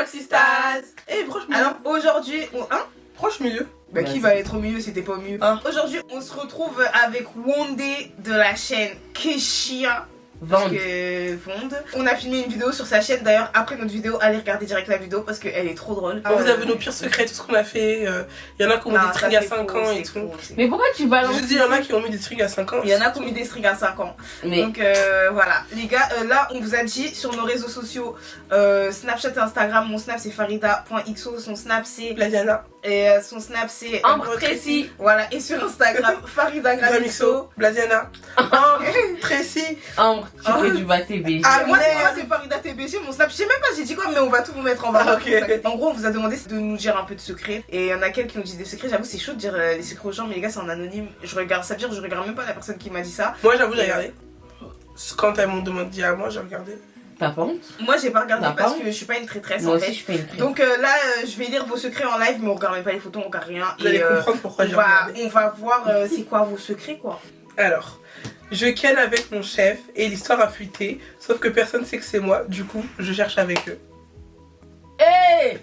Roxystaz. Proche milieu. Alors aujourd'hui, Proche milieu. Bah qui va être au milieu, c'était pas au milieu. Aujourd'hui, on se retrouve avec Wondé de la chaîne Keshia. Vende. On a filmé une vidéo sur sa chaîne. D'ailleurs, après notre vidéo, allez regarder direct la vidéo parce qu'elle est trop drôle. Vous avez nos pires secrets, tout ce qu'on a fait. Il y en a qui ont mis des strings à 5 ans et tout. Mais pourquoi tu balances? Je dis, il y en a qui ont mis des strings à 5 ans. Il y en a qui ont mis des strings à 5 ans. Mais... Donc voilà, les gars, là on vous a dit sur nos réseaux sociaux, Snapchat et Instagram, mon Snap c'est farida.xo, son Snap c'est Bladiana. Et son Snap c'est Ambre Tracy. Voilà, et sur Instagram, Farida Gramixo. Bladiana. Ambre Tracy. Ambre, tu fais du bas TBG. Moi c'est Farida TBG, mon Snap, je sais même pas, j'ai dit quoi, mais on va tout vous mettre en bas. En gros, on vous a demandé de nous dire un peu de secrets. Et il y en a quelques qui nous disent des secrets, j'avoue, c'est chaud de dire les secrets aux gens, mais les gars, c'est en anonyme. Ça veut dire que je regarde même pas la personne qui m'a dit ça. Moi, j'avoue, j'ai regardé. Quand elles m'ont demandé à moi, j'ai regardé. T'as pas honte? Moi j'ai pas regardé parce que je suis pas une traîtresse en fait. Je suis pas une traîtresse. Donc là je vais lire vos secrets en live, mais on regarde même pas les photos, on regarde rien. Vous allez comprendre pourquoi j'ai regardé. On va voir c'est quoi vos secrets quoi. Alors, je ken avec mon chef et l'histoire a fuité, sauf que personne sait que c'est moi, du coup je cherche avec eux. Hey.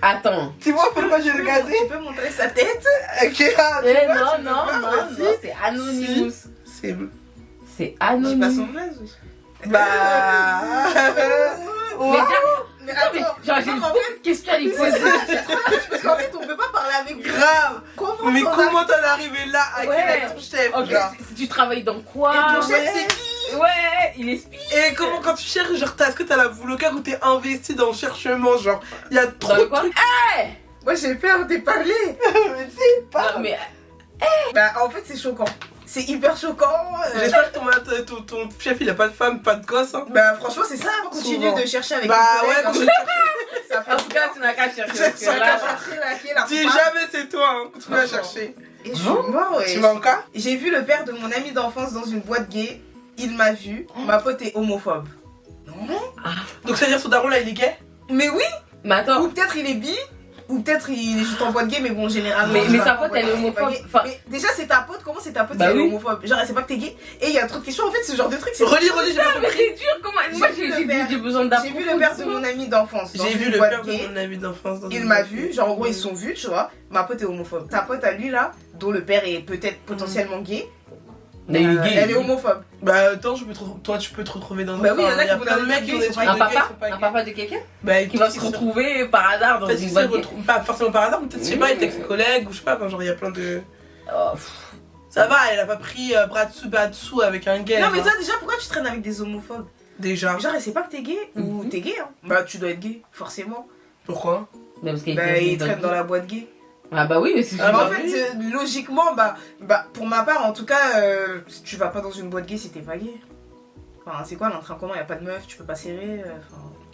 Attends. Tu vois pourquoi j'ai regardé? Tu peux montrer sa tête? Ok, non, c'est Anonymous. C'est Anonymous. J'ai pas son blaze. Bah. Mais attends, genre j'ai beaucoup de questions à lui poser. Parce qu'en fait on peut pas parler avec vous. Grave. Mais comment t'en es arrivé là avec ton chef? Ok, tu travailles dans quoi? Et ton chef c'est qui? Ouais, il explique. Et comment quand tu cherches, genre est-ce que t'as la voulocaire ou t'es investi dans le cherchement? Genre, il y a trop de trucs. Moi j'ai peur de parler. Mais c'est pas. Non, mais... Bah en fait c'est choquant. C'est hyper choquant. J'espère que ton chef il a pas de femme, pas de gosse. Hein. Bah franchement c'est ça, continue de chercher avec bah ouais, collègues, ça fait en tout cas tu n'as qu'à chercher. Dis jamais c'est toi, hein, continue à chercher. Et je suis mort, ouais. Tu manques à? J'ai vu le père de mon ami d'enfance dans une boîte gay. Il m'a vu. Ma pote est homophobe. Non. Donc ça veut dire son daron là il est gay? Mais oui. Mais attends. Ou peut-être il est bi. Ou peut-être il est juste en boîte gay, mais bon, généralement. Mais sa pote elle est homophobe. Mais déjà, c'est ta pote, comment c'est ta pote bah qui est oui. homophobe? Genre, elle sait pas que t'es gay. Et il y a trop de questions, en fait, ce genre de truc. Relis, j'ai pas Mais compris. c'est dur, comment. Moi j'ai besoin d'apprendre. J'ai vu le père de mon ami d'enfance. J'ai vu le père de mon ami d'enfance. Il m'a vu, genre en gros, ils se sont vus, tu vois. Ma pote est homophobe. Sa pote à lui, là, dont le père est peut-être potentiellement gay. Mais il est gay. Elle est homophobe. Bah attends, toi tu peux te retrouver dans un. Bah oui, il y en a qui vont plein de dans mecs le qui ont gay, des ils sont trucs pas de Un papa de quelqu'un bah, qui va se retrouver par hasard dans une boîte gay. Pas forcément par hasard, mais peut-être, je sais pas, il était avec ses collègues ou je sais pas, genre il y a plein de. Ça va, elle a pas pris bras dessous avec un gay. Non, mais toi, déjà, pourquoi tu traînes avec des homophobes? Déjà. Genre, elle sait pas que t'es gay ou t'es gay, hein? Bah, tu dois être gay, forcément. Pourquoi? Bah il traîne dans la boîte gay. Ah bah oui, mais c'est en fait, logiquement, bah, pour ma part, en tout cas, tu vas pas dans une boîte gay si t'es pas gay. Enfin, c'est quoi l'entrée en commun? Y a pas de meuf, tu peux pas serrer.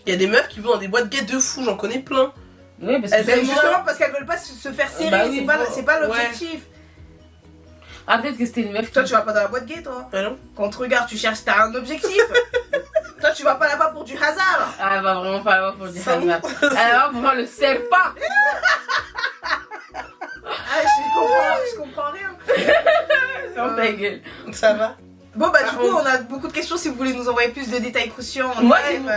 Il y a des meufs qui vont dans des boîtes gays de fou, j'en connais plein. Oui, parce que justement parce qu'elles veulent pas se faire serrer, bah oui, c'est pas l'objectif. Ah, peut-être que c'était une meuf. Toi, tu vas pas dans la boîte gay, toi? Ah non. Quand on te regarde, tu cherches, t'as un objectif. Toi, tu vas pas là-bas pour du hasard. Ah, elle va vraiment pas là-bas pour du hasard. Elle va pour voir le serpent. Ah, je comprends rien. Ferme ta gueule. Ça va. Bon bah du coup on a beaucoup de questions, si vous voulez nous envoyer plus de détails croustillants en moi, live,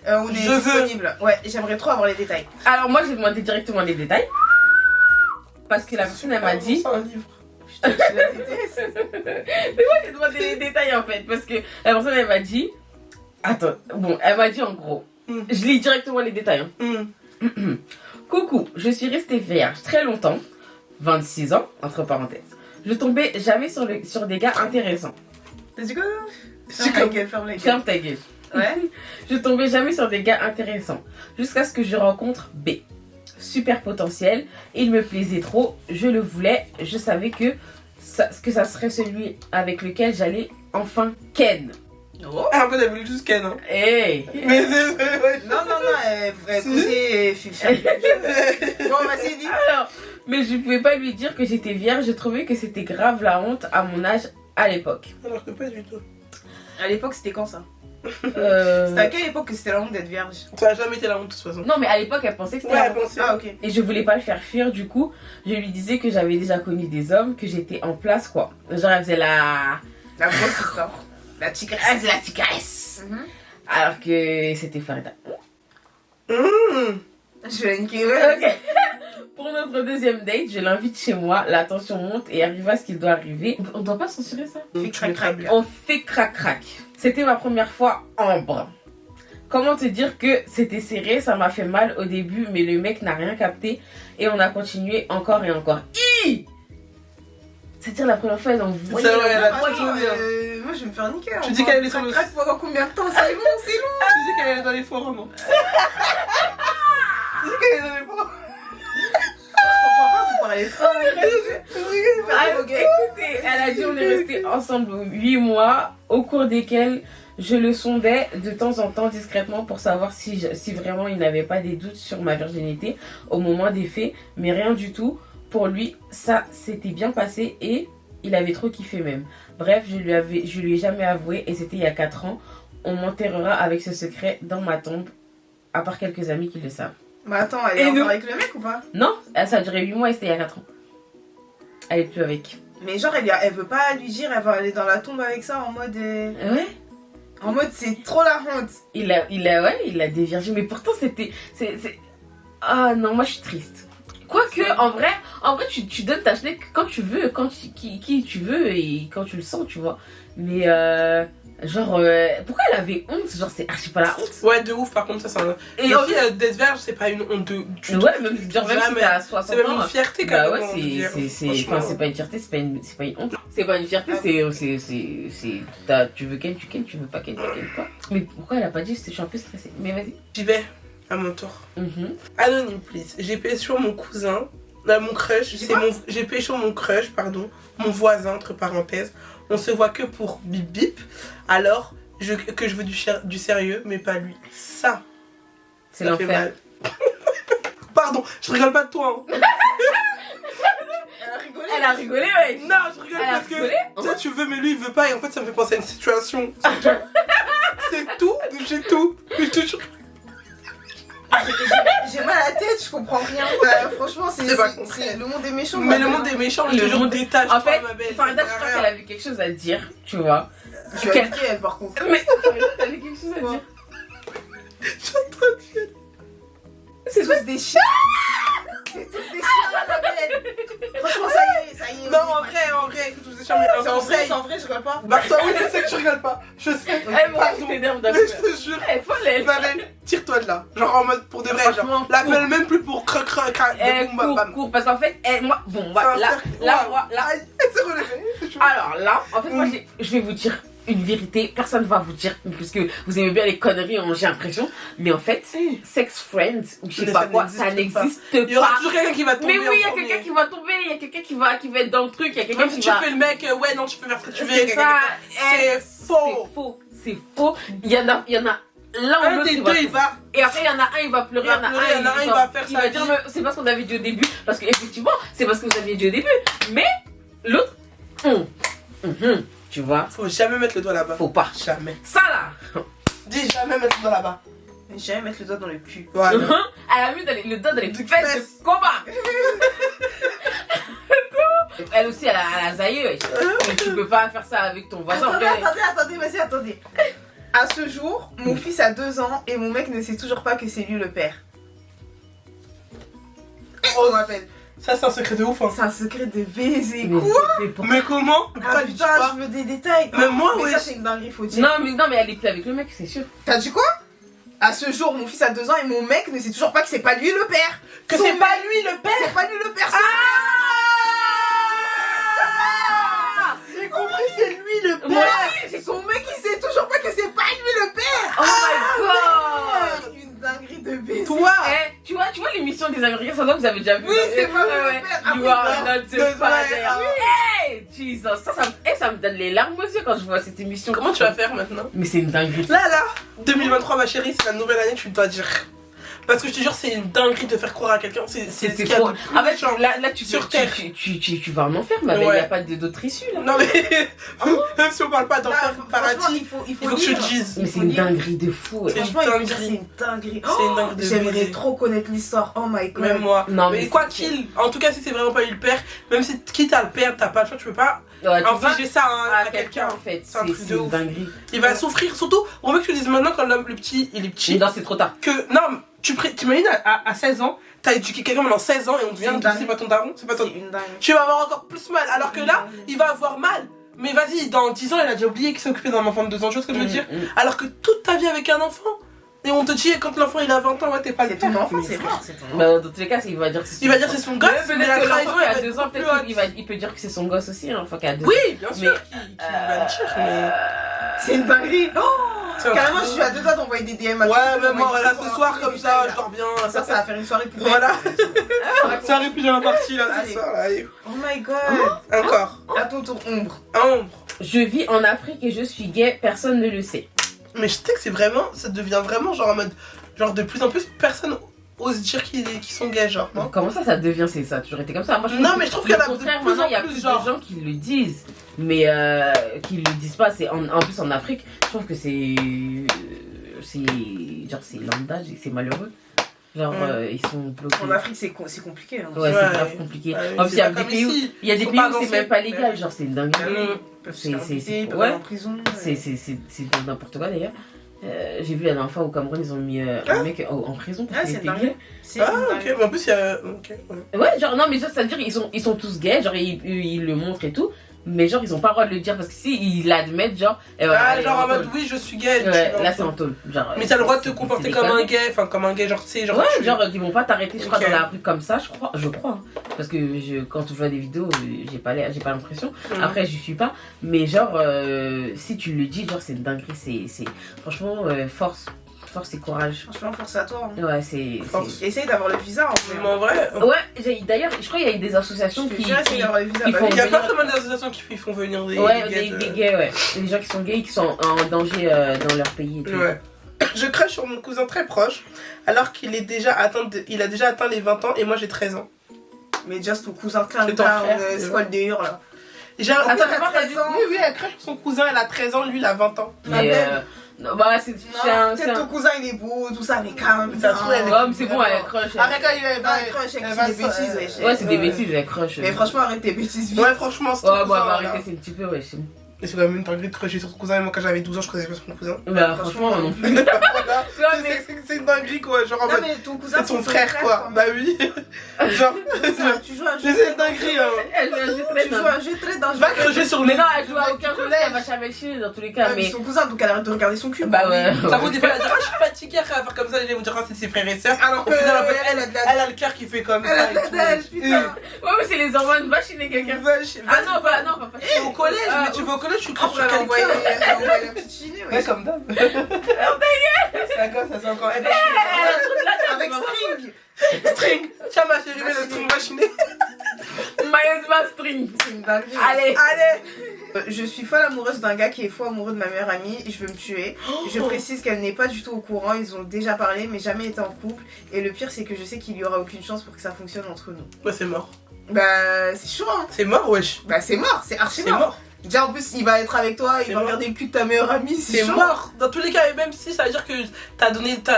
on est disponible. Ouais, j'aimerais trop avoir les détaits. Alors moi j'ai demandé directement les détails. Parce que la personne elle m'a dit... C'est un livre. Je la déteste. Mais moi j'ai demandé les détails en fait. Parce que la personne elle m'a dit... Attends, bon elle m'a dit en gros. Je lis directement les détails. Coucou, je suis restée vierge très longtemps. 26 ans, entre parenthèses. Je tombais jamais sur des gars intéressants. T'as dit quoi? Ferme ta gueule. Ouais. Je tombais jamais sur des gars intéressants. Jusqu'à ce que je rencontre B. Super potentiel. Il me plaisait trop. Je le voulais. Je savais que ça serait celui avec lequel j'allais enfin ken. Oh. Ah, en fait, elle voulait juste ken. Hein. Hey. Mais c'est. Non, écoutez, bon, vas-y, dis. Alors, mais je pouvais pas lui dire que j'étais vierge. Je trouvais que c'était grave la honte à mon âge à l'époque. Alors que pas du tout. À l'époque, c'était quand ça? C'était à quelle époque que c'était la honte d'être vierge? Ça a jamais été la honte de toute façon. Non, mais à l'époque, elle pensait que c'était Ouais, la elle honte. pensait. Ah, ok. Et je voulais pas le faire fuir, du coup, je lui disais que j'avais déjà connu des hommes, que j'étais en place, quoi. Genre, elle faisait la grosse histoire. La tigresse. Elle faisait la tigresse. Alors que c'était Farida. Je vais niquer, ouais. Ok. Pour notre deuxième date, je l'invite chez moi, la tension monte et arrive à ce qu'il doit arriver. On doit pas censurer ça? On fait crac-crac. On fait crac-crac. C'était ma première fois Ambre. Comment te dire que c'était serré, ça m'a fait mal au début, mais le mec n'a rien capté et on a continué encore et encore. C'est-à-dire la première fois, elle envoyait. Ça, ouais, Attends, la fois, moi je vais me faire niquer. Tu dis qu'elle est sur le. crac pendant combien de temps? C'est long, c'est long. Tu dis qu'elle est dans les forums. Non. Tu dis qu'elle est dans les forums. Vous parlez Écoutez, elle a dit on est restés ensemble 8 mois, au cours desquels je le sondais de temps en temps discrètement pour savoir si vraiment il n'avait pas des doutes sur ma virginité au moment des faits, mais rien du tout. Pour lui, ça s'était bien passé et il avait trop kiffé même. Bref, je lui ai jamais avoué et c'était il y a 4 ans. On m'enterrera avec ce secret dans ma tombe, à part quelques amis qui le savent. Mais attends, elle est encore avec le mec ou pas? Non, ça a duré 8 mois et c'était il y a 4 ans. Elle est plus avec. Mais genre, elle veut pas lui dire, elle va aller dans la tombe avec ça en mode. Ouais. En mode, c'est trop la honte. Il a déviergé, mais pourtant c'était. Ah non, moi je suis triste. Quoique, en vrai, tu donnes ta schneck quand tu veux, qui tu veux et quand tu le sens, tu vois. Mais genre, pourquoi elle avait honte? Genre, c'est archi pas la honte. Ouais, de ouf, par contre, ça c'est un. Et aussi, d'être vierge, c'est pas une honte de. Ouais, même si t'as 60 ans. C'est même une fierté quand Bah même. ouais, c'est pas une fierté, c'est pas une honte. C'est pas une fierté, tu veux qu'elle, tu ken, tu veux pas qu'elle, tu ken pas. Mais pourquoi elle a pas dit? Je suis un peu stressée. Mais vas-y. J'y vais, à mon tour. Anonyme, please. J'ai pécho mon cousin, mon crush, j'ai pécho mon crush, pardon, mon voisin, entre parenthèses. On se voit que pour bip bip, alors que je veux du sérieux, mais pas lui. Ça c'est l'enfer. Pardon, je rigole pas de toi. Hein. Elle a rigolé, ouais. Non, je rigole parce que toi tu veux, mais lui il veut pas, et en fait ça me fait penser à une situation. C'est tout, j'ai tout. J'ai mal à la tête, je comprends rien. Franchement, c'est le monde est méchant. Mais le monde est méchant, le monde détache. En fait, Farida, je crois qu'elle avait quelque chose à dire, tu vois. Je vais niquer elle par contre. Mais Farida, t'avais quelque chose à dire. Je suis en train de chialer. C'est tous des chiens. C'est tous des chiens, ma belle. Franchement, ça y est. Non, en vrai, tous des chiens, mais c'est en vrai, je rigole pas. Bah, toi, oui, je sais que tu rigoles pas. Je sais. Moi, tu t'énerves d'un Mais je te jure. Elle est folle, elle. Tire-toi de là. Genre en mode pour de vrai. Genre, l'appelle même plus pour crac. Cours, parce qu'en fait, moi, bon, là. Elle s'est relevée. Alors là, en fait, moi, je vais vous dire une vérité. Personne ne va vous dire, parce que vous aimez bien les conneries, j'ai l'impression. Mais en fait, sex friends, ou je sais pas quoi, ça n'existe pas. Il y aura toujours quelqu'un qui va tomber. Mais oui, il y a quelqu'un qui va tomber, il y a quelqu'un qui va être dans le truc, il y a quelqu'un qui va. Tu fais le mec, ouais, non, tu peux faire ce que tu veux. C'est ça. C'est faux. C'est faux. Il y en a l'un ou l'autre qui va. Il va. Et après, il y en a un, il va pleurer, il y en a un, il va faire ça. Il va dire, mais c'est pas ce qu'on avait dit au début. Parce qu'effectivement, c'est pas ce que vous aviez dit au début. Mais l'autre, tu vois. Faut jamais mettre le doigt là-bas. Faut pas. Jamais. Ça là. Dis jamais mettre le doigt là-bas. Jamais mettre le doigt dans le cul. Voilà. Elle a mis le doigt dans les fesses de combat. Elle aussi, elle a zaïe. Mais tu peux pas faire ça avec ton voisin. Attendez. À ce jour, mon fils a 2 ans et mon mec ne sait toujours pas que c'est lui le père. On m'appelle. Ça, c'est un secret de ouf. Hein. C'est un secret de baiser. Mais comment? Ah putain, je veux des détails. Même moi, mais oui. Ça, c'est une dinguerie, faut dire. Non, mais elle est plus avec le mec, c'est sûr. T'as dit quoi? À ce jour, mon fils a 2 ans et mon mec ne sait toujours pas que c'est pas lui le père. Que c'est pas lui le père. C'est pas lui le père. J'ai compris, c'est lui le père. Ouais, son mec il sait toujours pas que c'est pas lui le père. Oh my god. Une dinguerie de baiser. Toi. Tu vois l'émission des Américains, ça doit vous avez déjà vu. Oui, c'est pas le père. You are not the father. Hey, Jesus, ça me donne les larmes aux yeux quand je vois cette émission. Comment tu vas faire maintenant? Mais c'est une dinguerie. Là, 2023 ma chérie, c'est la nouvelle année, tu dois dire. Parce que je te jure, c'est une dinguerie de faire croire à quelqu'un. C'est trop. En fait, là, tu vas en enfer, mais il n'y a pas d'autre issue là. Non, mais même si on parle pas d'enfer paradis, il faut que je te dise. Mais c'est une dinguerie de fou. Franchement, c'est une dinguerie. C'est une dinguerie de J'aimerais trop connaître l'histoire. Oh my god. Même moi. Non, mais quoi qu'il, en tout cas, si c'est vraiment pas lui le père, même si quitte à le père, t'as pas le choix, tu peux pas infliger ça à quelqu'un. En fait, c'est un truc de une ouf. dinguerie. Il va souffrir, surtout. On veut que je te dise maintenant quand le petit, il est petit. Non, c'est trop tard. Que non. Tu t'imagines à 16 ans, t'as éduqué quelqu'un pendant 16 ans et on te vient de dire c'est pas ton daron, c'est pas ton. Tu vas avoir encore plus mal. Alors que là, il va avoir mal. Mais vas-y, dans 10 ans, il a déjà oublié qu'il s'est occupé d'un enfant de 2 ans, tu vois ce que je veux dire? Alors que toute ta vie avec un enfant. Et on te dit, quand l'enfant il a 20 ans, ouais, t'es pas le ton père. enfant, c'est mort, c'est ton enfant. Bah, dans tous les cas, il va dire que c'est son Il va dire que c'est son gosse, mais la peut-être que trahison, l'enfant, il elle a 2 ans, va être peut-être qu'il peut dire que c'est son gosse aussi, l'enfant qui a 2 ans. Oui, bien sûr, Mais, qui va le dire, mais. C'est une dinguerie. Carrément, je suis à 2 doigts d'envoyer des DM à Ouais, mais moi, voilà, ce soir, comme ça, je dors bien. Ça va faire une soirée plus Voilà. Soirée plus dans la partie, là, ce soir, là. Oh my god. Encore. À ton tour, ombre. Ombre. Je vis en Afrique et je suis gay, personne ne le sait. Mais je sais que c'est vraiment, ça devient vraiment genre en mode, genre de plus en plus personne ose dire qu'ils sont gays, genre, non? Comment ça devient, c'est ça a toujours été comme ça? Moi, je Non, mais je trouve qu'il y en a de contraire, plus maintenant, en il y a plus, plus genre. de gens qui le disent, mais qui le disent pas. C'est en plus en Afrique, je trouve que c'est lambda, c'est malheureux. Genre, ils sont bloqués. En Afrique, c'est compliqué. Hein. Ouais, c'est grave compliqué. En plus, il y a des pays où c'est même pas légal, genre, c'est une dinguerie. C'est en prison. C'est n'importe quoi d'ailleurs. J'ai vu la dernière fois au Cameroun, ils ont mis un mec en prison parce qu'il était gay. Ah, ok, mais en plus, il y a. Ok, ouais, genre, non, mais ça veut dire ils sont tous gays, genre, ils le montrent et tout. Mais genre ils ont pas le droit de le dire parce que si ils l'admettent genre genre en mode oui je suis gay là c'est en tôle genre, mais t'as le droit de te comporter comme un gay, enfin comme un gay genre tu sais genre ouais genre ils vont pas t'arrêter je crois dans la rue comme ça je crois hein. Parce que quand je vois des vidéos j'ai pas l'impression après je suis pas mais genre si tu le dis genre c'est une dinguerie c'est franchement force et courage. Franchement, force à toi. Hein. Ouais, c'est. Essaye d'avoir le visa en fait. En vrai. Ouais, d'ailleurs, je crois qu'il y a eu des associations qui font. Il y a pas seulement des associations qui font venir des gays, ouais. Des gens qui sont gays et qui sont en danger dans leur pays et tout. Ouais. Je crache sur mon cousin très proche, alors qu'il a déjà atteint les 20 ans et moi j'ai 13 ans. Mais déjà, c'est ton cousin c'est quoi le délire là? Attends, oui, elle crache sur son cousin, elle a 13 ans, lui il a 20 ans. Mais non, bah peut-être ton cousin il est beau, tout ça, mais quand même. C'est bon, elle crush. Arrête, elle crush, c'est des bêtises. Ouais, c'est des bêtises, elle crush. Mais franchement, arrête tes bêtises. Ouais, franchement, c'est ton cousin. Ouais, bah arrêtez, c'est un petit peu, ouais, c'est bon. Et c'est quand même une dinguerie de crusher sur ton cousin. Et moi, quand j'avais 12 ans, je connaissais pas mon cousin. Bah, franchement, non plus. C'est une dinguerie, quoi. Genre, en mode. Mais ton cousin, c'est ton frère, quoi. Bah oui. Genre, tu joues à un jeu. C'est une dinguerie, hein. Tu joues à un jeu très dangereux. Va creuser sur Mais non, elle joue à aucun jeu, elle va jamais chier dans tous les cas. Mais son cousin, donc elle arrête de regarder son cul. Bah ouais. Ça vaut des fois, elle va dire, je suis fatiguée, elle va faire comme ça, elle va vous dire, c'est ses frères et sœurs. Alors qu'au final, elle a le cœur qui fait comme ça. Ouais, mais c'est les hormones, va chiner quelqu'un. Ah non, pas au collège, mais tu vas au collège, tu craches sur quelqu'un. La petite chinée, ouais, comme d'hab. C'est encore. Avec string. String. Tiens, ma chérie, mets le string, va chiner. Mailleuse string. C'est une dinguerie. Allez. Je suis folle amoureuse d'un gars qui est fou amoureux de ma meilleure amie et je veux me tuer. Je précise qu'elle n'est pas du tout au courant, ils ont déjà parlé mais jamais été en couple. Et le pire c'est que je sais qu'il y aura aucune chance pour que ça fonctionne entre nous. Ouais, c'est mort. Bah c'est chaud hein. C'est mort, wesh. Bah c'est mort, c'est archi mort. Déjà en plus il va être avec toi, il va regarder le cul de ta meilleure amie, c'est mort. Dans tous les cas, et même si ça veut dire que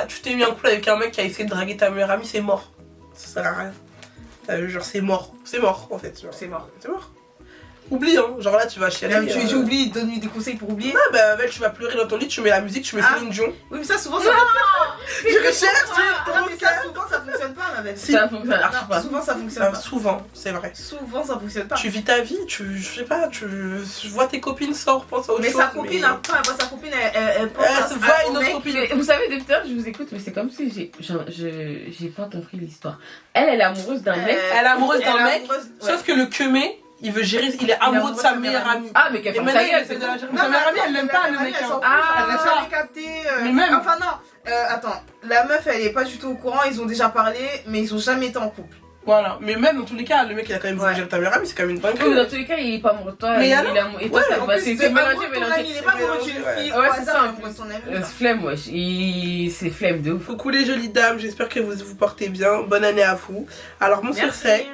tu t'es mis en couple avec un mec qui a essayé de draguer ta meilleure amie, c'est mort. Ça sert à rien. Genre c'est mort en fait. C'est mort. Oublie hein, genre là tu vas chialer. Tu oublies, donne-lui des conseils pour oublier. Non bah tu vas pleurer dans ton lit, tu mets la musique, tu mets Céline Dion. Oui mais ça souvent ça je recherche, mais ça souvent ça fonctionne pas ma belle. Ça fonctionne pas. Souvent ça fonctionne pas. Souvent, c'est vrai. Souvent ça fonctionne pas. Tu vis ta vie, je sais pas, tu vois tes copines sors, pense à autre chose. Mais sa copine après elle voit sa copine, elle pense elle se voit une autre copine. Vous savez depuis tout à l'heure je vous écoute mais c'est comme si j'ai pas compris l'histoire. Elle est amoureuse d'un mec. Elle est amoureuse d'un mec, sauf que le queumé il veut gérer, il est amoureux de sa meilleure amie. Ah, mais qu'elle fait ça, sa meilleure amie, elle l'aime pas, le mec. Elle a jamais capté. Mais même. Enfin, non, attends, la meuf, elle est pas du tout au courant, ils ont déjà parlé, mais ils ont jamais été en couple. Voilà, mais même dans tous les cas, le mec il a quand même voulu gérer ta meilleure amie, c'est quand même une dinguerie. Oui, mais dans tous les cas, il est pas amoureux de toi. Mais il est amoureux. Et toi, c'est mélangé. Il est pas amoureux d'une fille. Ouais, c'est ça. Son ami. Flemme, wesh. C'est flemme de ouf. Coucou les jolies dames, j'espère que vous portez bien. Bonne année à vous. Alors, mon secret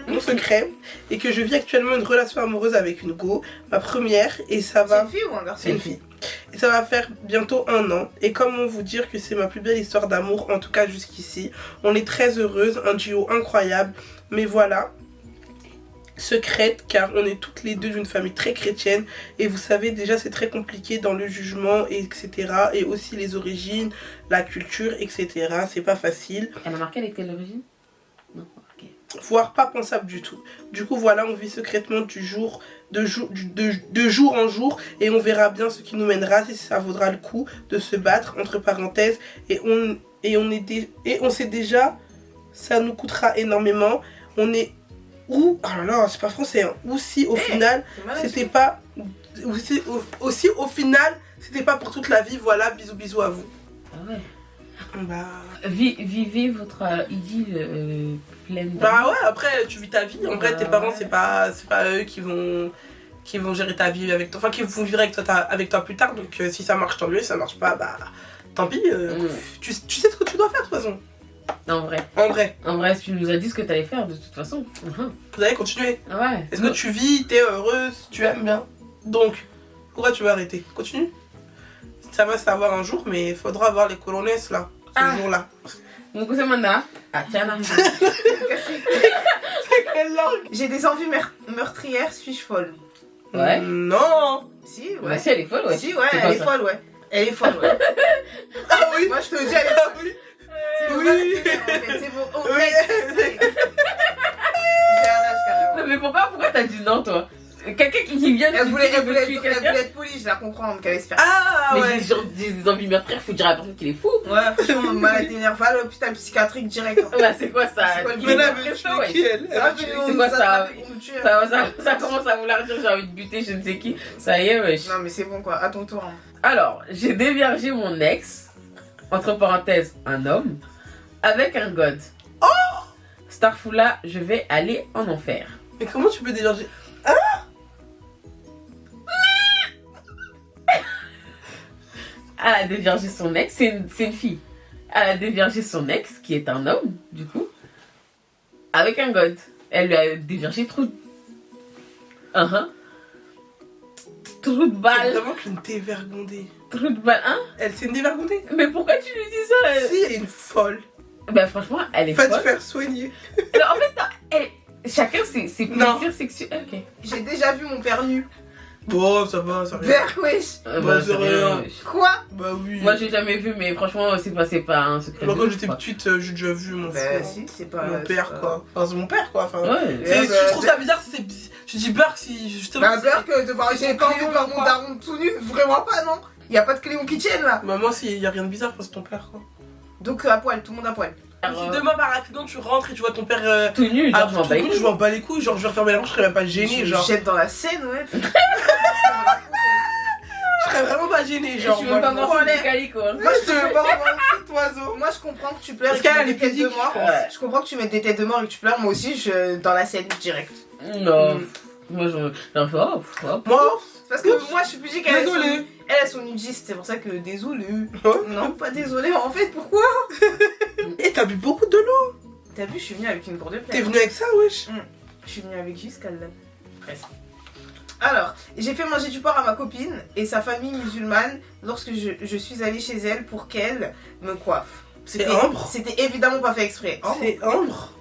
est que je vis actuellement une relation amoureuse avec une go, ma première, et ça va. C'est une fille ou un garçon? C'est une fille. Et ça va faire bientôt 1 an. Et comment vous dire que c'est ma plus belle histoire d'amour, en tout cas jusqu'ici. On est très heureuse, un duo incroyable. Mais voilà, secrète car on est toutes les deux d'une famille très chrétienne et vous savez déjà c'est très compliqué dans le jugement etc. Et aussi les origines, la culture etc. C'est pas facile. Elle a marqué avec quelle origine? Non, ok. Voire pas pensable du tout. Du coup voilà, on vit secrètement de jour en jour et on verra bien ce qui nous mènera, si ça vaudra le coup de se battre entre parenthèses et on sait déjà ça nous coûtera énormément. On est ou oh là là c'est pas français hein. Ou si au final c'était pas aussi au final c'était pas pour toute la vie. Voilà, bisous à vous. Ah ouais. Bah vivez votre idylle pleine de... Bah ouais, après tu vis ta vie. En vrai tes parents c'est pas eux qui vont gérer ta vie avec toi, enfin qui vont vivre avec toi plus tard. Donc si ça marche tant mieux, si ça marche pas bah tant pis. Tu sais ce que tu dois faire de toute façon. En vrai, tu nous as dit ce que t'allais faire de toute façon. Vous allez continuer. Ah ouais. Est-ce que tu vis, t'es heureuse, tu aimes bien. Donc, pourquoi tu vas arrêter? Continue. Ça va savoir un jour, mais il faudra avoir les colonnes là, ce jour-là. Donc c'est maintenant. Ah tiens. Quelle langue? J'ai des envies meurtrières, suis-je folle? Ouais. Non. Si, ouais. Bah si, elle est folle, ouais. Si, ouais, elle est folle, ouais. Elle est folle, ouais. Ah oui. Moi je te dis, elle est folle. Oui. C'est Oui. c'est bon. Oh, mec. J'ai un âge carrément. Non mais pourquoi t'as dit non toi? Quelqu'un qui vient de Elle voulait tuer quelqu'un. être polie, je la comprends, qu'elle allait se faire. Ah Mais ouais. j'ai des envies meurtrières, faut dire à la personne qu'il est fou. Ouais, franchement, malade énervée, à l'hôpital psychiatrique direct. Hein. Bah c'est quoi ça? C'est quoi le Il est Elle très veut chaud, tuer ouais. qui elle? Ça va, C'est quoi ça? pour nous tuer. Ça commence à vouloir dire j'ai envie de buter je ne sais qui. Ça y est, wesh. Non, mais c'est bon quoi, à ton tour. Hein. Alors, j'ai déviergé mon ex, entre parenthèses, un homme, avec un god. Oh! Starfoula, je vais aller en enfer. Mais comment tu peux déverger? Elle a déviergé son ex, c'est une fille. Elle a déviergé son ex, qui est un homme, du coup, avec un god. Elle lui a déviergé trou de... Trou de C'est balle. vraiment qu'une dévergondée. Trou de balle, hein? Elle c'est une dévergondée? Mais pourquoi tu lui dis ça? Si, elle est une folle. Bah franchement, elle est Va te folle. faire soigner. Non, en fait, chacun ses Non. plaisirs sexuels. Ok. J'ai déjà vu mon père nu. Bon, ça va, ça va. Père, wesh. Bah, c'est rien. Quoi? Bah oui. Moi j'ai jamais vu, mais franchement c'est pas un secret. Moi de quand ouf, j'étais quoi. petite, j'ai déjà vu mon Bah, frère. si, c'est pas. Mon c'est père pas- quoi. Enfin, c'est mon père quoi. Enfin, Ouais. Ouais, je bah, trouve ça bizarre si c'est. Je dis Burke si justement. Bah, peur que de voir c'est j'ai ton pas envie de Cléon, voir mon quoi. daron tout nu, vraiment pas, non? Y'a pas de Cléon qui tienne là. Maman, s'il y a rien de bizarre, c'est ton père quoi. Donc à poil, tout le monde à poil. Alors, Si demain par accident tu rentres et tu vois ton père. tout nu, Ah, genre, je m'en bats les je couilles. m'en bats les couilles, genre je vais refermer la bouche, je serais même pas gêné, Je genre. jette dans la scène, ouais. Je serais vraiment pas gêné, genre. Je veux pas moi, voir aller. du calico. hein. Moi, je te veux pas voir un petit oiseau. Moi, je comprends que tu pleures Parce et que tu qu'elle mets est des têtes de pudique, mort. je pense. Je comprends que tu mets des têtes de mort et que tu pleures. Moi aussi, dans la scène direct. Non. Moi j'en fais oh. Moi, Parce que moi, je suis pudique. désolé. Elles sont nudistes. C'est pour ça que désolé. Ouais. Non, pas désolé. En fait, pourquoi? Et t'as bu beaucoup de l'eau. T'as vu, je suis venue avec une gourde T'es pleine. venu avec ça, wesh. Je suis venue avec jusqu'à là. Presque. Alors, j'ai fait manger du porc à ma copine et sa famille musulmane lorsque je suis allée chez elle pour qu'elle me coiffe. C'est Ambre. C'était évidemment pas fait exprès. Ambre. C'est Ambre.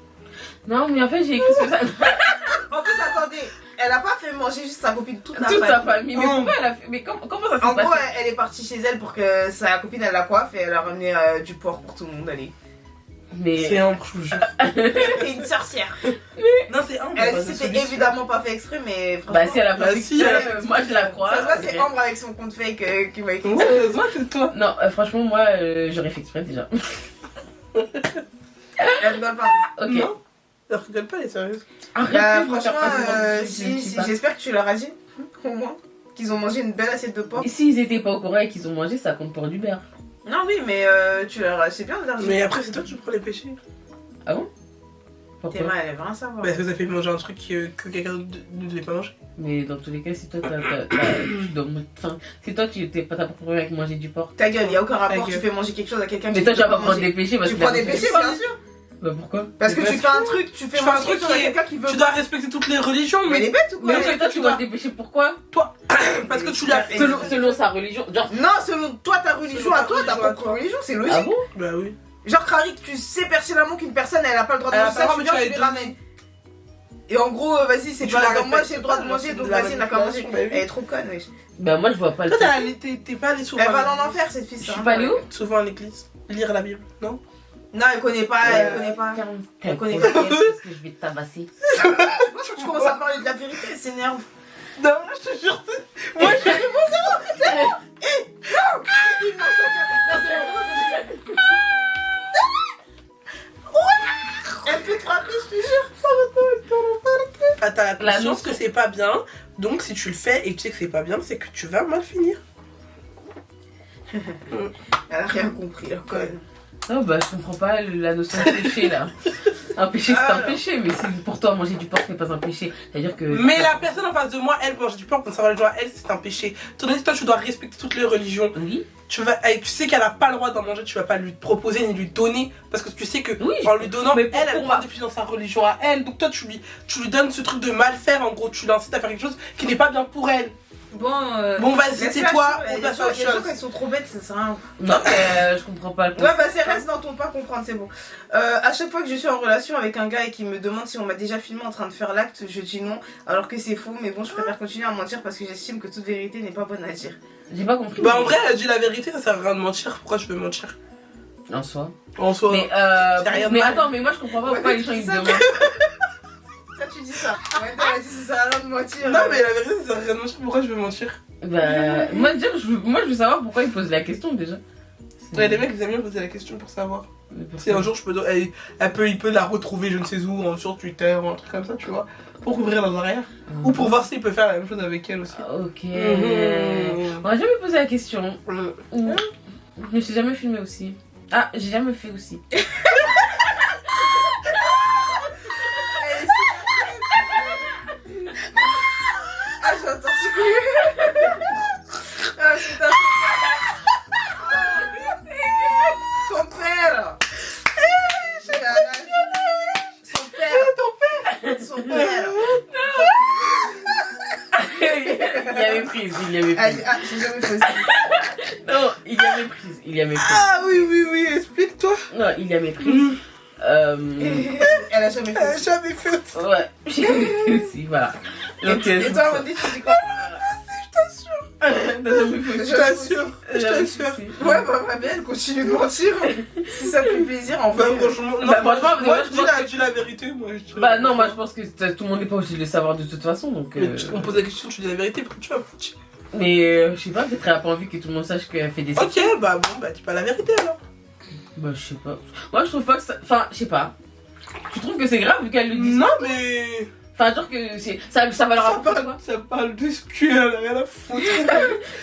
Non mais en fait j'ai écrit sur ça. En plus, attendez, elle a pas fait manger juste sa copine, toute la Toute famille. sa famille. Mais pourquoi elle a fait. Mais comment ça s'est En gros, passé? elle est partie chez elle pour que sa copine elle la coiffe et elle a ramené du porc pour tout le monde. Allez. Mais. C'est Ambre, je vous jure. C'est une sorcière. Non, c'est Ambre. Elle bah, dit c'est c'était évidemment pas fait exprès, mais franchement. Bah si elle a pas Bah, fait si, exprès, moi je la crois. Ça se voit, c'est Ok. Ambre avec son compte fake qui m'a écrit. Ouais, moi, c'est toi. Non, franchement, moi j'aurais fait exprès déjà. Elle rigole pas. Ok. Non. Elle rigole pas, elle est sérieuse. Arrêtez Bah, de me faire franchement, passer pour si, je si, sais pas. j'espère que tu leur as dit, au moins, qu'ils ont mangé une belle assiette de porc. Et s'ils étaient pas au courant et qu'ils ont mangé, ça compte pour du beurre. Non, oui, mais tu leur as. C'est bien de leur dire. Mais après, c'est toi qui prends les péchés. Ah bon? T'es Pourquoi? mal, elle veut rien savoir. Parce que ça fait manger un truc que quelqu'un ne devait pas manger. Mais dans tous les cas, si toi tu dois. Enfin, si toi tu t'es pas t'as pas de problème avec manger du porc. Ta gueule, y a aucun rapport, Ta tu gueule. fais manger quelque chose à quelqu'un qui Mais toi tu vas peut pas prendre manger. des péchés parce Tu que prends la des personne- péchés, bien sûr. Bah pourquoi? Parce que Mais tu parce fais un que truc, tu fais tu fais un manger quelque truc chose à qui est- quelqu'un qui veut. Tu dois respecter toutes les religions, Mais elle mais est bête ou quoi? Mais en fait, toi tu tu dois- manges des péchés pourquoi? parce que tu l'as fait. Selon sa religion. Genre. Non, selon toi, ta religion Selon à ta toi, ta religion à propre toi. religion, c'est Ah logique. bon? Bah oui. Genre, Karik, tu sais pertinemment qu'une personne, elle a pas le droit de Elle a manger pas le ça, droit, tu mais viens, tu tu vas lui ramènes. Et en gros, vas-y, c'est Tu pas la donc moi respectes j'ai le droit de pas, manger, c'est donc de la vas-y, n'a qu'à manger. manipulation, bah oui. Elle est trop conne, wesh. Bah, moi, je vois pas le Toi, truc. t'es pas allée souvent. Elle va en enfer, cette fille. Je suis pas allée où? Souvent à l'église. Lire la Bible, non? Non, elle connaît pas, elle connaît pas. Elle connaît pas. pas. Parce que je vais te tabasser. Tu commences à parler de la vérité, elle s'énerve. Non, je te jure. Moi, je Elle peut te frapper, je te jure. T'as La conscience notion. que c'est pas bien, donc si tu le fais et que tu sais que c'est pas bien, c'est que tu vas mal finir. Elle a rien compris, la conne. Non, bah, je comprends pas la notion de péché là. Un péché, c'est un péché, mais si pour toi manger du porc n'est pas un péché, c'est-à-dire que. Mais la personne en face de moi, elle mange du porc, donc ça va le genre, elle, c'est un péché. Tandis que toi, tu dois respecter toutes les religions. Oui. Tu sais qu'elle a pas le droit d'en manger, tu vas pas lui proposer ni lui donner, parce que tu sais que Oui, en lui donnant, mais elle pourquoi prend des pieds dans sa religion à elle. Donc toi, tu lui donnes ce truc de mal faire, en gros, tu l'incites à faire quelque chose qui n'est pas bien pour elle. Bon, Bon, vas-y, laisse-la, c'est toi, il y on a passe des à autre gens chose. qui sont trop bêtes, ça sert à rien. Non, je comprends pas le Ouais, bah c'est reste dans ton pas comprendre, c'est bon. À chaque fois que je suis en relation avec un gars et qu'il me demande si on m'a déjà filmé en train de faire l'acte, je dis non, alors que c'est faux, mais bon, je préfère continuer à mentir parce que j'estime que toute vérité n'est pas bonne à dire. J'ai pas compris. Bah, en vrai, elle dit la vérité, ça sert à rien de mentir. Pourquoi je veux mentir? En soi. En soi. Mais, rien de mais mal. attends, mais moi je comprends pas pourquoi les gens ils me ça, demandent. Ça, tu dis ça. Ouais, elle a dit ça sert à rien de mentir. Non, mais la vérité, ça sert à rien de mentir. Pourquoi je veux mentir? Bah, moi je veux savoir pourquoi ils posent la question déjà. Ouais, les mecs, ils aiment bien poser la question pour savoir. Mais pour Si ça. un jour il peut la retrouver je ne sais où, sur Twitter ou un truc comme ça, tu vois, pour ouvrir leurs arrières. Ou pour voir s'il peut faire la même chose avec elle aussi. Ok. Mhm. On m'a jamais posé la question. Mhm. Je me suis jamais filmé aussi. Ah, j'ai jamais fait aussi. Ah, j'entends Ah, putain, ton père. Son père. Il y avait prise, il y avait prise. Ah, j'ai jamais fait ça. Non, il y avait prise, il y avait prise. Ah oui, explique-toi. Non, il y avait prise. Elle a jamais fait ça. Jamais fait ça. Ouais, j'ai jamais fait aussi, voilà. Donc, Et toi, Wendy, tu dis quoi? t'as jamais fait aussi. Je t'assure, je Jamais t'assure. fait aussi. Ouais, bah, ma belle, elle continue de mentir. Si ça fait plaisir, en Bah, vrai. franchement, non, Bah, franchement, moi, moi, je je pense dis la vérité, moi. Je dirais. Bah non, moi je pense que tout le monde n'est pas obligé de le savoir de toute façon, donc... Mais on me pose la question, tu dis la vérité, pourquoi tu vas mentir? Mais je sais pas, peut-être elle a pas envie que tout le monde sache qu'elle fait des Ok, sexes. bah bon, bah dis pas la vérité alors. Bah je sais pas. Moi je trouve pas que ça... Enfin, je sais pas. Tu trouves que c'est grave vu qu'elle le dit? Non, mais. Enfin, genre que ça va leur apporter quoi? Ça parle de ce cul, elle a rien à foutre.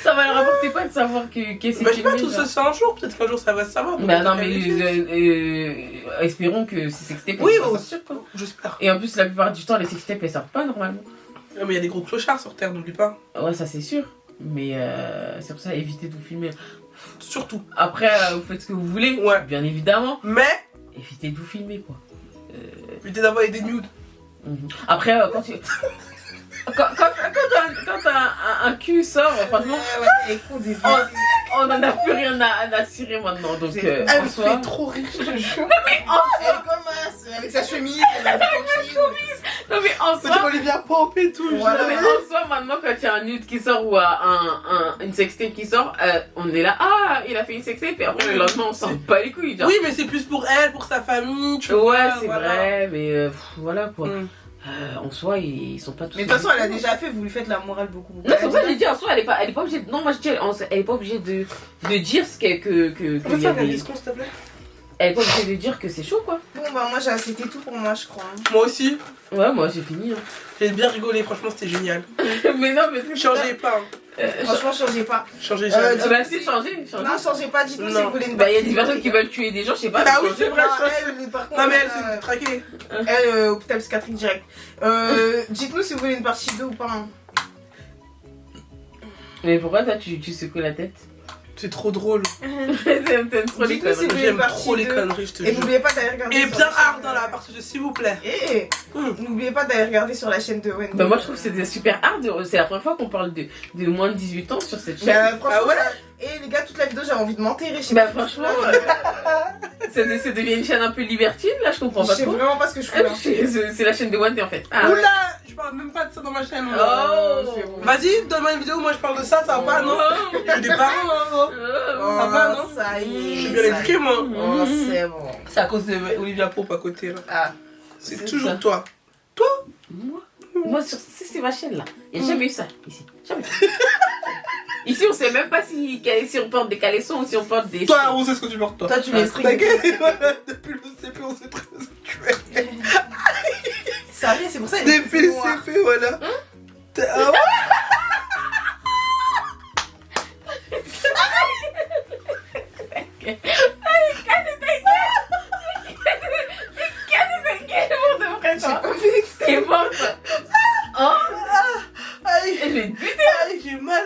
Ça va leur apporter quoi de savoir que c'est Bah, je sais pas, filmé, tout genre? ça, c'est un jour, peut-être qu'un jour ça va se savoir. donc Bah non, peut-être mais qu'elle le dit. espérons que ces sextapes Oui, elles vont bon, sortir, quoi. j'espère. Et en plus, la plupart du temps, les sextapes elles sortent pas normalement. Non, mais il y a des gros clochards sur Terre, n'oublie pas. Ouais, ça c'est sûr. Mais c'est pour ça, évitez de vous filmer. Surtout. Après, vous faites ce que vous voulez, Ouais. bien évidemment. Mais, Évitez de vous filmer quoi. évitez d'avoir des nudes. Après, quand tu. Quand un cul sort, franchement, Elle est con des on n'en a plus rien à cirer maintenant. Donc, Elle en me soi. fait trop rire, je te jure. Elle commence avec sa chemise, elle a Non, mais en C'est soi. Olivia Pomp et tout. Voilà. Non, mais en soi, maintenant, quand il y a un nude qui sort ou une sextape qui sort, on est là, ah, il a fait une sextape, et après, le lendemain, on s'en bat les couilles. Genre. Oui, mais c'est plus pour elle, pour sa famille, tu Ouais, vois. c'est voilà. vrai, mais voilà quoi. Mm. En soi, ils sont pas tous. Mais de toute façon, elle a déjà fait, vous lui faites la morale beaucoup. Non, c'est pour ça que j'ai dit en soi, elle est pas obligée de... Non, moi je dis, elle est pas obligée de dire ce qu'elle que Comment il y a ça, des... Alice, s'il te plaît? Elle est pas obligée de dire que c'est chaud quoi. Bon, bah, moi, c'était tout pour moi, je crois. Moi aussi. Ouais, moi j'ai fini. Hein. J'ai bien rigolé, franchement, c'était génial. Mais non, mais c'est Changez pas. Franchement, changez pas. Changez jamais. Bah si, changez. Non, changez pas, dites-nous si Non. vous voulez une Bah il y a des personnes qui veulent tuer des gens, je sais pas. Ah oui, changez. c'est vrai. Elle, par contre, Non, mais elle, c'est traqué. elle, hôpital psychiatrique direct. Dites-nous si vous voulez une partie 2 ou pas. Hein. Mais pourquoi toi tu secoues la tête? C'est trop drôle. T'aimes trop les Dites-nous si conneries. vous voulez J'aime une partie trop les 2. conneries, je te Et jure. n'oubliez pas d'aller regarder. Et sur bien la hard chaîne, dans la partie de s'il vous plaît. Et n'oubliez pas d'aller regarder sur la chaîne de Wendy. Bah moi je trouve que c'était super hard, c'est la première fois qu'on parle de moins de 18 ans sur cette chaîne. Bah, franchement, Ah ouais. et les gars, toute la vidéo, j'ai envie de m'enterrer. Bah franchement, ça devient une chaîne un peu libertine, là, je comprends Je pas sais trop. vraiment pas ce que je fais là. C'est la chaîne de One Day en fait. Ah, Oula, je parle même pas de ça dans ma chaîne. Oh. c'est bon. Vas-y, donne-moi une vidéo, moi je parle de ça, ça va pas, non? J'ai des parents, hein, gros. Oh, Ça va, non? ça y Je est. suis bien ça éduquée, y est. moi. Oh, c'est bon. C'est à cause de Olivia Pope à côté, là. Ah, C'est C'est toujours ça. toi. Moi, c'est ma chaîne là. Il n'y a jamais eu ça ici. Jamais. Ici, on sait même pas si on porte des caleçons ou si on porte des. Toi, on sait ce que tu portes, toi. toi, tu les strings. T'inquiète, voilà, depuis le CP, on sait très bien ce que tu es. Sérieux, c'est pour ça. il est Depuis le noir. CP, voilà. Ah ouais? T'es morte. Oh, Aïe, je vais te buter. aïe, j'ai mal.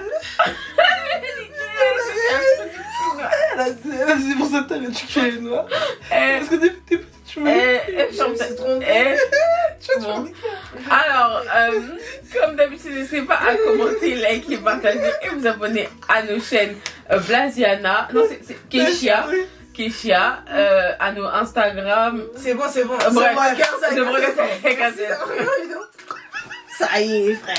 C'est pour ça que t'avais tué les noirs. Parce que depuis t'es petite, tu Bon. Alors, comme d'habitude, n'hésitez pas à commenter, liker, partager et vous abonner à nos chaînes Blasiana, non c'est Keishia, à nos Instagram. C'est bon, c'est bon. Bref, C'est bon, regarde ça. je me regarde ça. Ça y est, frère.